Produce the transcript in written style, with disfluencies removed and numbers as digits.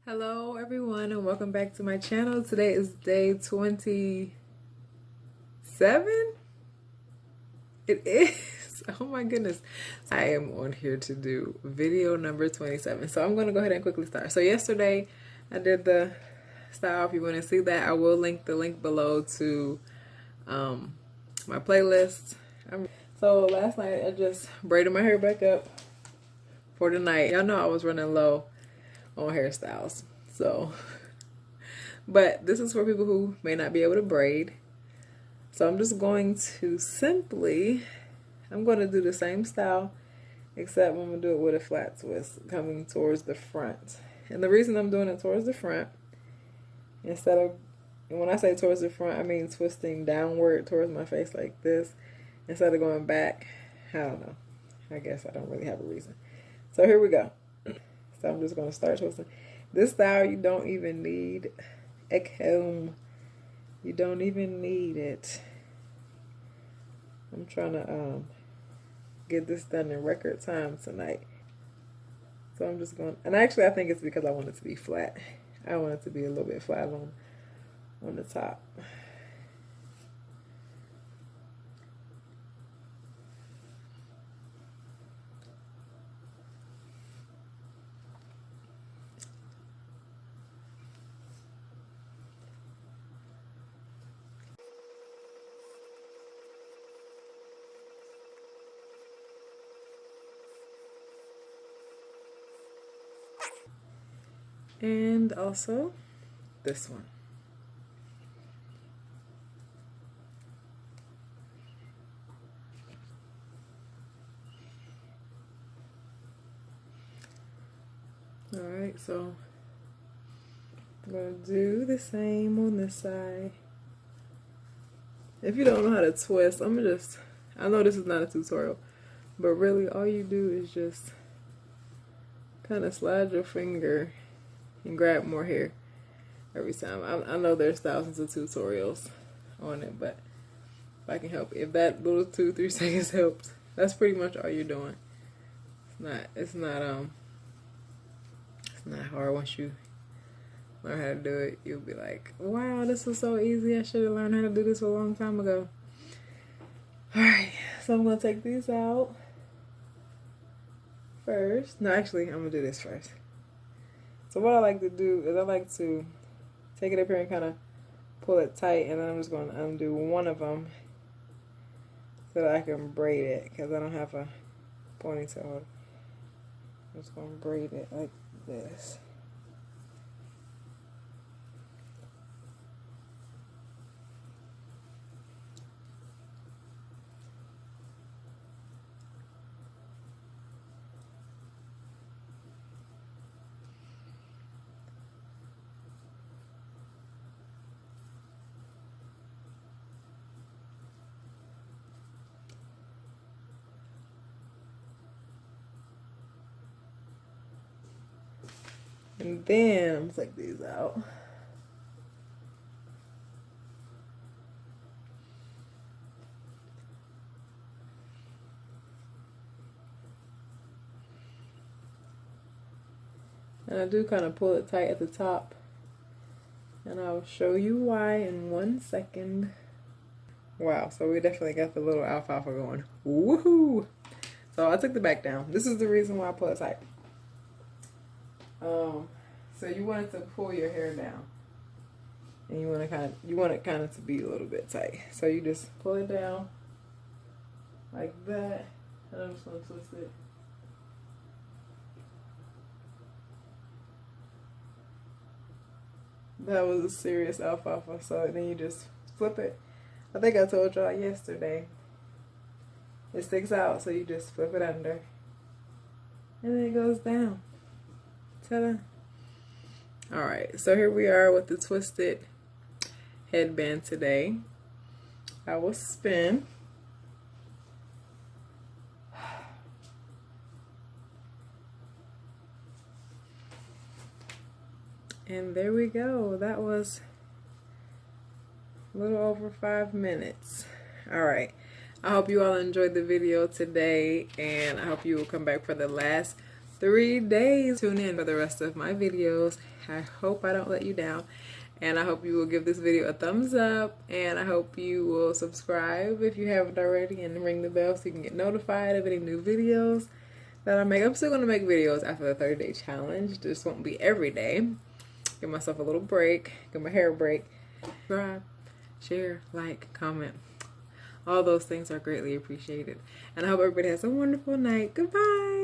Hello everyone and welcome back to my channel. Today is day 27. It is. Oh my goodness. I am on here to do video number 27. So I'm going to go ahead and quickly start. So yesterday I did the style. If you want to see that, I will link the link below to my playlist. So last night I just braided my hair back up for tonight. Y'all know I was running low on hairstyles, so but this is for people who may not be able to braid. So I'm just going to I'm going to do the same style, except I'm going to do it with a flat twist coming towards the front. And the reason I'm doing it towards the front, instead of, and when I say towards the front, I mean twisting downward towards my face like this, instead of going back. I don't know, I guess I don't really have a reason. So here we go. So I'm just going to start twisting. This style, you don't even need a comb. You don't even need it. I'm trying to get this done in record time tonight. So I'm just going, and actually I think it's because I want it to be flat. I want it to be a little bit flat on the top. And also this one. Alright, so I'm going to do the same on this side. If you don't know how to twist, I know this is not a tutorial, but really all you do is just kind of slide your finger and grab more hair every time. I know there's thousands of tutorials on it, but if I can help, if that little 2-3 seconds helps, that's pretty much all you're doing. It's not hard. Once you learn how to do it, you'll be like, wow, this is so easy. I should have learned how to do this a long time ago. Alright, so I'm going to take these out first. No, actually, I'm going to do this first. So what I like to do is I like to take it up here and kind of pull it tight, and then I'm just going to undo one of them so that I can braid it, because I don't have a ponytail. I'm just going to braid it like this. And then I'm going to take these out. And I do kind of pull it tight at the top. And I'll show you why in 1 second. Wow, so we definitely got the little alfalfa going. Woohoo! So I took the back down. This is the reason why I pull it tight. So you want it to pull your hair down, and you want it kind of to be a little bit tight. So you just pull it down like that, and I'm just gonna twist it. That was a serious alfalfa. So then you just flip it. I think I told y'all yesterday. It sticks out, so you just flip it under, and then it goes down. Ta-da! Alright, so here we are with the twisted headband today. I will spin. And there we go. That was a little over 5 minutes. Alright, I hope you all enjoyed the video today, and I hope you will come back for the last 3 days. Tune in for the rest of my videos. I hope I don't let you down. And I hope you will give this video a thumbs up. And I hope you will subscribe if you haven't already. And ring the bell so you can get notified of any new videos that I make. I'm still going to make videos after the 30-day challenge. This won't be every day. Give myself a little break. Give my hair a break. Subscribe, share, like, comment. All those things are greatly appreciated. And I hope everybody has a wonderful night. Goodbye.